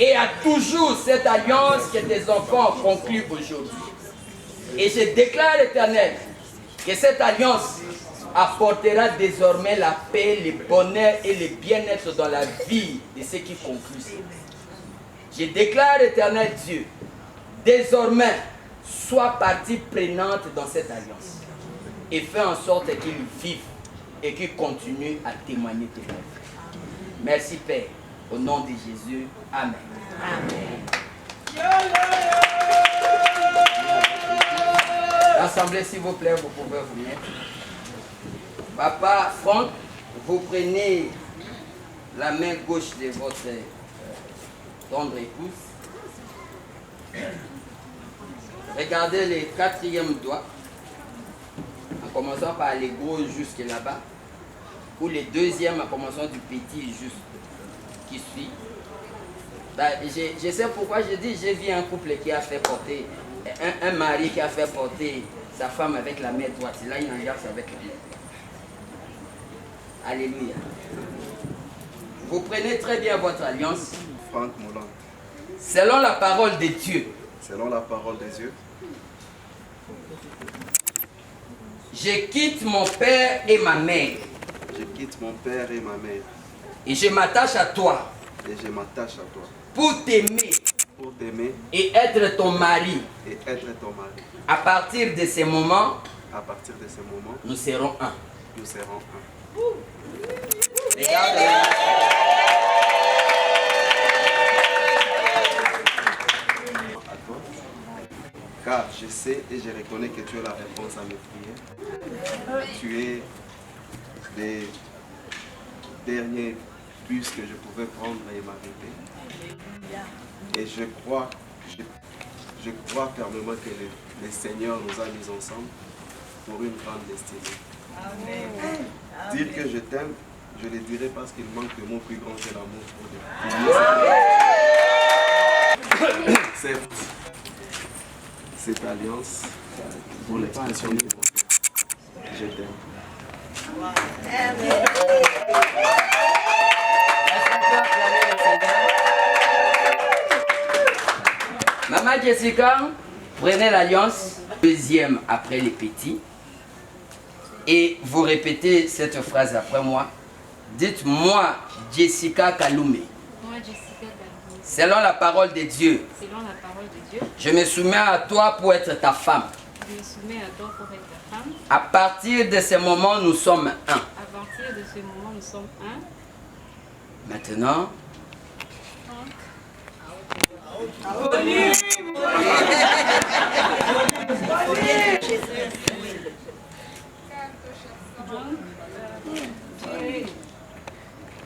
Et à toujours cette alliance que tes enfants concluent aujourd'hui. Et je déclare, l'Éternel, que cette alliance apportera désormais la paix, le bonheur et le bien-être dans la vie de ceux qui concluent. Je déclare, l'Éternel Dieu, désormais, sois partie prenante dans cette alliance. Et fais en sorte qu'ils vivent et qu'ils continuent à témoigner tes bienfaits. Merci Père, au nom de Jésus. Amen. Amen. L'Assemblée, s'il vous plaît, vous pouvez vous mettre. Papa Franck, vous prenez la main gauche de votre tendre épouse. Regardez le quatrième doigt, en commençant par les gros jusque là-bas, ou le deuxième en commençant du petit juste qui suit. Je sais pourquoi je dis, j'ai vu un couple qui a fait porter, un mari qui a fait porter sa femme avec la main droite. Là, il engage avec la main. Alléluia. Vous prenez très bien votre alliance. Franck Moulin. Selon la parole de Dieu. Selon la parole de Dieu. Je quitte mon père et ma mère. Je quitte mon père et ma mère. Et je m'attache à toi. Et je m'attache à toi. Pour t'aimer. Pour t'aimer. Et être ton mari. Et être ton mari. À partir de ce moment. À partir de ce moment. Nous serons un. Nous serons un. Regarde. Car je sais et je reconnais que tu es la réponse à mes prières. Tu es les derniers bus que je pouvais prendre et m'arrêter. Et je crois fermement que le Seigneur nous a mis ensemble pour une grande destinée. Amen. Dire que je t'aime, je le dirai parce qu'il manque de mots plus grand que l'amour pour Dieu. Cette alliance pour l'expression de mon cœur. Je t'aime. Maman Jessica, prenez l'alliance, deuxième après les petits. Et vous répétez cette phrase après moi. Dites-moi, Jessica Kalume. Moi, Jessica Kalume. Selon la parole de Dieu. Selon la parole de Dieu. Je me soumets à toi pour être ta femme. Je me soumets à toi pour être ta femme. À partir de ce moment, nous sommes un. À partir de ce moment, nous sommes un. Maintenant.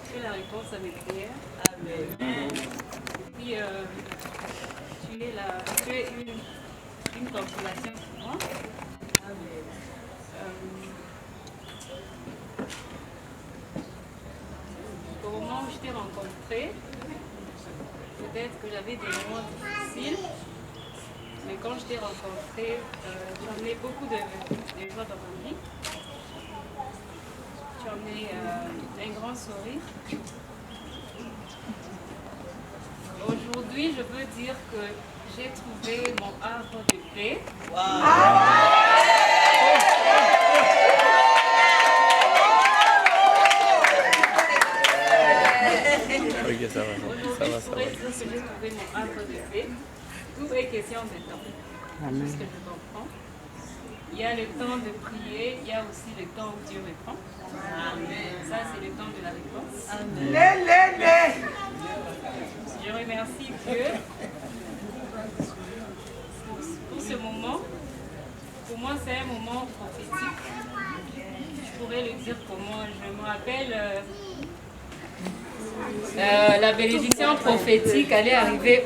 Tu es la réponse à mes prières. Amen. Et puis, tu es une consolation pour moi. Amen. Au moment où je t'ai rencontré, peut-être que j'avais des moments difficiles, mais quand je t'ai rencontré, tu as amené beaucoup de joie dans ma vie. Tu as amené un grand sourire. Aujourd'hui, je veux dire que j'ai trouvé mon havre de paix. Wow. Ok, ça va. Aujourd'hui, je pourrais dire que j'ai trouvé mon havre de paix. Tout est question de temps. C'est ce que je comprends. Il y a le temps de prier, il y a aussi le temps où Dieu répond. Amen. Ça, c'est le temps de la réponse. Amen. Je remercie Dieu pour ce moment. Pour moi, c'est un moment prophétique. Je pourrais le dire comment. Je me rappelle, la bénédiction prophétique allait arriver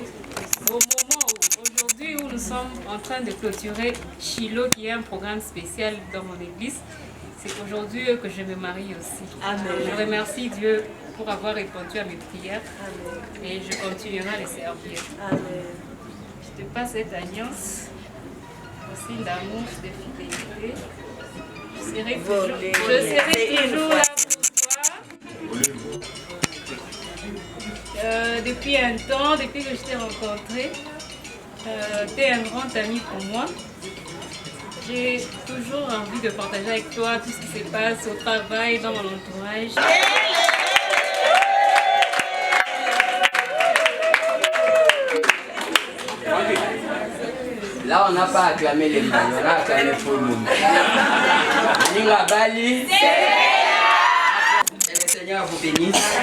au moment aujourd'hui où nous sommes en train de clôturer Shiloh, qui est un programme spécial dans mon église. C'est aujourd'hui que je me marie aussi. Amen. Je remercie Dieu pour avoir répondu à mes prières. Amen. Et je continuerai à les servir. Amen. Je te passe cette alliance, aussi d'amour, de fidélité. Je serai toujours là pour toi. depuis un temps, depuis que je t'ai rencontré. Tu es un grand ami pour moi. J'ai toujours envie de partager avec toi tout ce qui se passe au travail, dans mon entourage. Là, on n'a pas acclamé les mains, on a acclamé pour le monde. Que le Seigneur vous bénisse.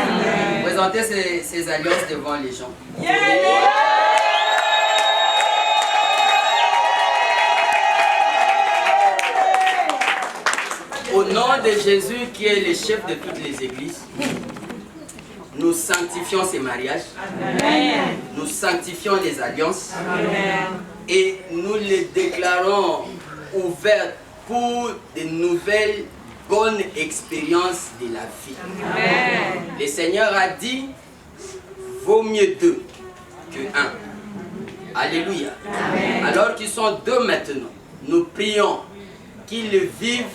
Présentez ces alliances devant les gens. Au nom de Jésus qui est le chef de toutes les églises, nous sanctifions ces mariages. Amen. Nous sanctifions les alliances. Amen. Et nous les déclarons ouvertes pour de nouvelles bonnes expériences de la vie. Amen. Le Seigneur a dit, vaut mieux deux que un. Alléluia. Amen. Alors qu'ils sont deux maintenant, nous prions qu'ils vivent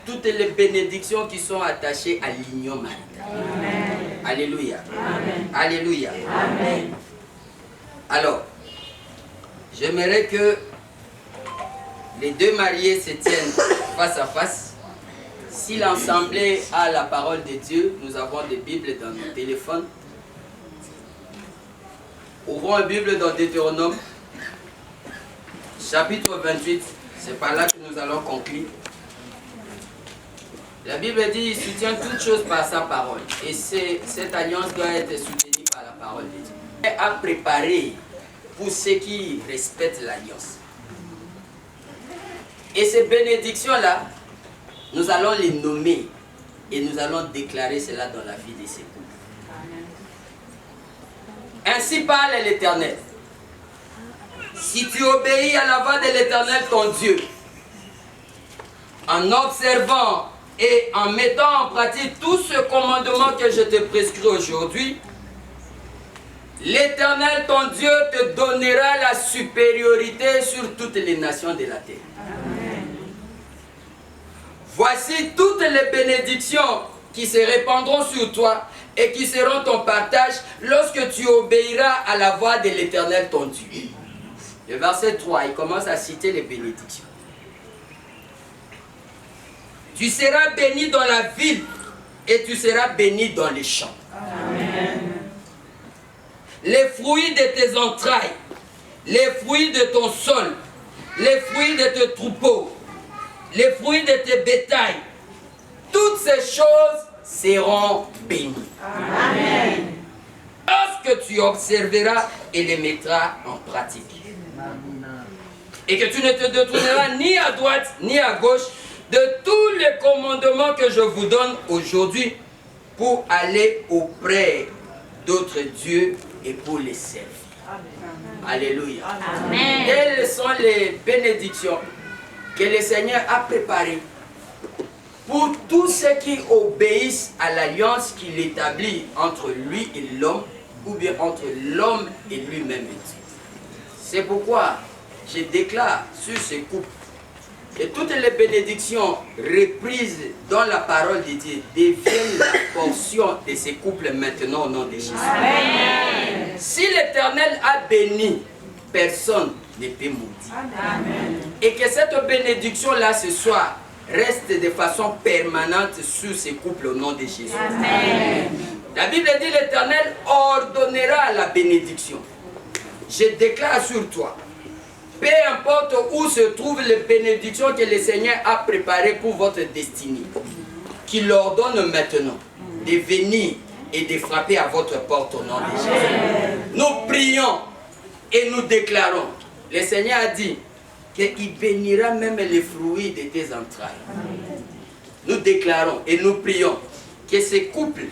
toutes les bénédictions qui sont attachées à l'union maritale. Amen. Alléluia. Amen. Alléluia. Amen. Alors, j'aimerais que les deux mariés se tiennent face à face. Si l'Assemblée a la parole de Dieu, nous avons des Bibles dans nos téléphones. Ouvrons une Bible dans Deutéronome, chapitre 28. C'est par là que nous allons conclure. La Bible dit, il soutient toutes choses par sa parole. Et cette alliance doit être soutenue par la parole de Dieu. Il a préparé pour ceux qui respectent l'alliance. Et ces bénédictions-là, nous allons les nommer et nous allons déclarer cela dans la vie de ces couples. Ainsi parle l'Éternel. Si tu obéis à la voix de l'Éternel ton Dieu, en observant et en mettant en pratique tout ce commandement que je te prescris aujourd'hui, l'Éternel ton Dieu te donnera la supériorité sur toutes les nations de la terre. Amen. Voici toutes les bénédictions qui se répandront sur toi et qui seront ton partage lorsque tu obéiras à la voix de l'Éternel ton Dieu. Le verset 3, il commence à citer les bénédictions. Tu seras béni dans la ville et tu seras béni dans les champs. Amen. Les fruits de tes entrailles, les fruits de ton sol, les fruits de tes troupeaux, les fruits de tes bétails, toutes ces choses seront bénies. Amen. Lorsque tu observeras et les mettras en pratique. Et que tu ne te détourneras ni à droite ni à gauche de tous les commandements que je vous donne aujourd'hui pour aller auprès d'autres dieux et pour les servir. Amen. Alléluia. Amen. Telles sont les bénédictions que le Seigneur a préparées pour tous ceux qui obéissent à l'alliance qu'il établit entre lui et l'homme, ou bien entre l'homme et lui-même. C'est pourquoi je déclare sur ces couples que toutes les bénédictions reprises dans la parole de Dieu deviennent la portion de ces couples maintenant au nom de Jésus. Amen. Si l'Éternel a béni, personne ne peut maudire. Amen. Et que cette bénédiction-là ce soir reste de façon permanente sur ces couples au nom de Jésus. Amen. La Bible dit l'Éternel ordonnera la bénédiction. Je déclare sur toi, peu importe où se trouvent les bénédictions que le Seigneur a préparées pour votre destinée, qu'il ordonne maintenant de venir et de frapper à votre porte au nom de Jésus. Nous prions et nous déclarons. Le Seigneur a dit qu'il bénira même les fruits de tes entrailles. Nous déclarons et nous prions que ces couples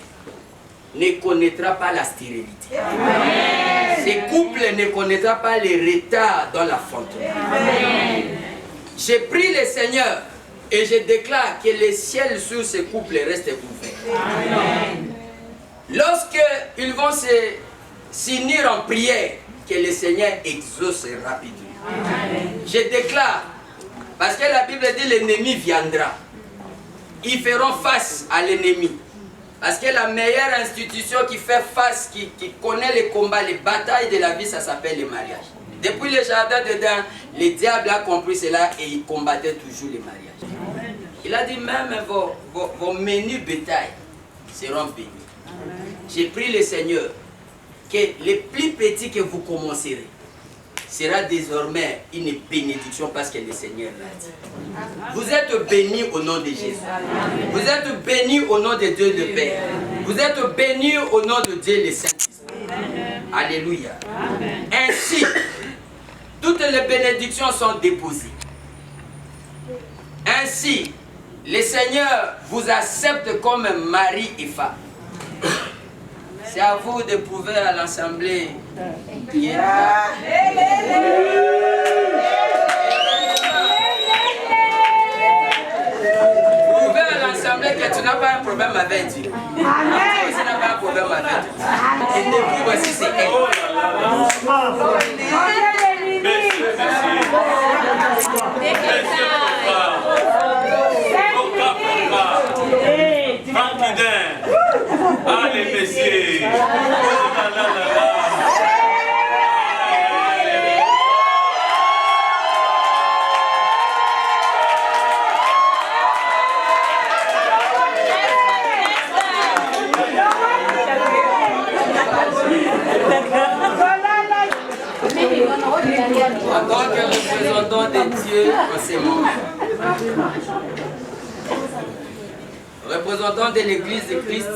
ne connaîtra pas la stérilité. Amen. Ces couples ne connaîtra pas les retards dans la fontaine. J'ai prie le Seigneur et je déclare que le ciel sur ces couples reste ouvert. Amen. Lorsqu'ils vont s'unir en prière, que le Seigneur exauce rapidement. Amen. Je déclare, parce que la Bible dit l'ennemi viendra. Ils feront face à l'ennemi. Parce que la meilleure institution qui fait face, qui connaît les combats, les batailles de la vie, ça s'appelle le mariage. Depuis le jardin d'Éden, le diable a compris cela et il combattait toujours les mariages. Il a dit même vos menus bétails seront bénis. J'ai pris le Seigneur que les plus petits que vous commencerez sera désormais une bénédiction parce que le Seigneur l'a dit. Vous êtes bénis au nom de Jésus. Vous êtes bénis au nom de Dieu le Père. Vous êtes bénis au nom de Dieu le Saint-Esprit. Alléluia. Ainsi, toutes les bénédictions sont déposées. Ainsi, le Seigneur vous accepte comme mari et femme. C'est à vous de prouver à l'assemblée qui est là. Prouver à l'assemblée que tu n'as pas un problème avec Dieu. Tu aussi n'as pas un problème avec Dieu. Et depuis voici c'est elle. Allez, messieurs! Oh là là là là! En tant que représentant de Dieu en ces moments, représentant de l'Église de Christ,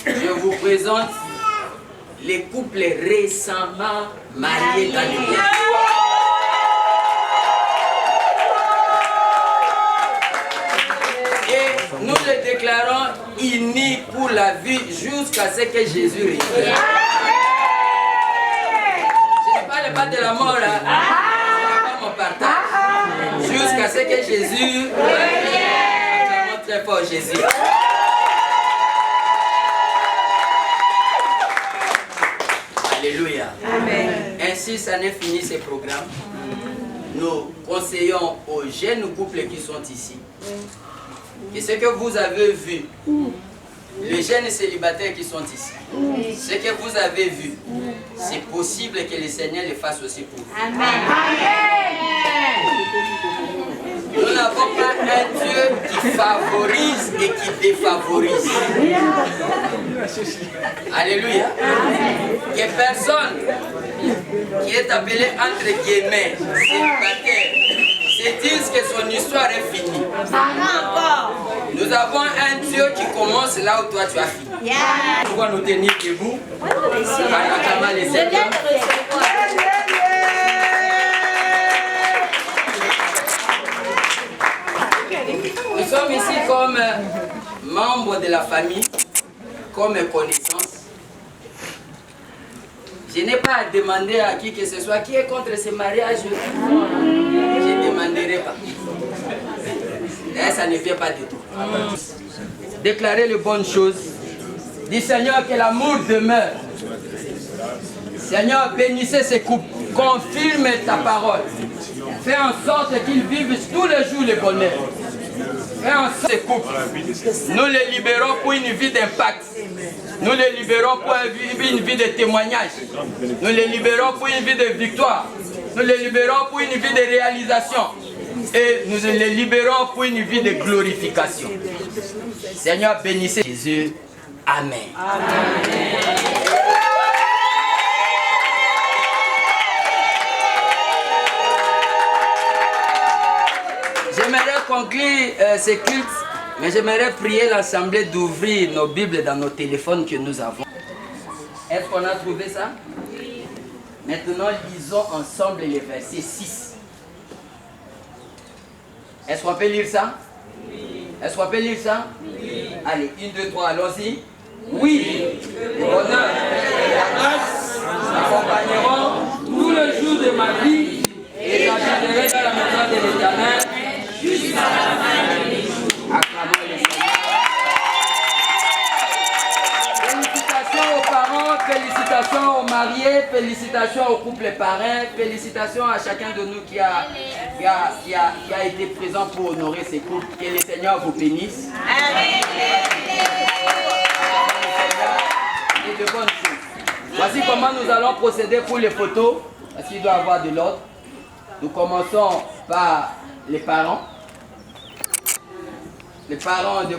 je vous présente les couples récemment mariés dans l'Église. Et nous les déclarons unis pour la vie jusqu'à ce que Jésus revienne. Je ne parle pas de la mort, hein? Ce n'est pas mon partage. Jusqu'à ce que Jésus revienne. Acclamons très fort Jésus. Alléluia. Amen. Ainsi, ça n'est fini ce programme. Nous conseillons aux jeunes couples qui sont ici que ce que vous avez vu, les jeunes célibataires qui sont ici, ce que vous avez vu, c'est possible que le Seigneur le fasse aussi pour vous. Amen. Nous n'avons pas un Dieu qui favorise et qui défavorise. Alléluia. Que personne qui est appelé entre guillemets célibataire se dise que son histoire est finie. Nous avons un Dieu qui commence là où toi tu as fini. On va nous tenir debout en acclamant les Seigneurs. Nous sommes ici comme membres de la famille, comme connaissances. Je n'ai pas à demander à qui que ce soit qui est contre ce mariage. Je ne demanderai pas. Et ça ne vient pas du tout. Déclarer les bonnes choses. Dis Seigneur que l'amour demeure. Seigneur, bénissez ces couples. Confirme ta parole. Fais en sorte qu'ils vivent tous les jours le bonheur. Fais en sorte ces couples. Nous les libérons pour une vie d'impact. Nous les libérons pour une vie de témoignage. Nous les libérons pour une vie de victoire. Nous les libérons pour une vie de réalisation. Et nous les libérons pour une vie de glorification. Seigneur, bénissez Jésus. Amen. Amen. J'aimerais conclure ce culte, mais j'aimerais prier l'assemblée d'ouvrir nos Bibles dans nos téléphones que nous avons. Est-ce qu'on a trouvé ça? Oui. Maintenant, lisons ensemble les versets 6. Est-ce qu'on peut lire ça? Oui. Est-ce qu'on peut lire ça? Oui. Allez, 1, 2, 3, allons-y. Oui. Le bonheur et la grâce m'accompagneront tous les jours de ma vie et j'habiterai dans la maison de l'Éternel jusqu'à la fin de mes jours. Acclamons le Seigneur. Félicitations aux parents félicitations aux mariés, félicitations au couple parrain, félicitations à chacun de nous qui a été présent pour honorer ces couples. Que le Seigneur vous bénisse. Amen. Et de bonnes choses. Voici comment nous allons procéder pour les photos, parce qu'il doit y avoir de l'ordre. Nous commençons par les parents. Les parents de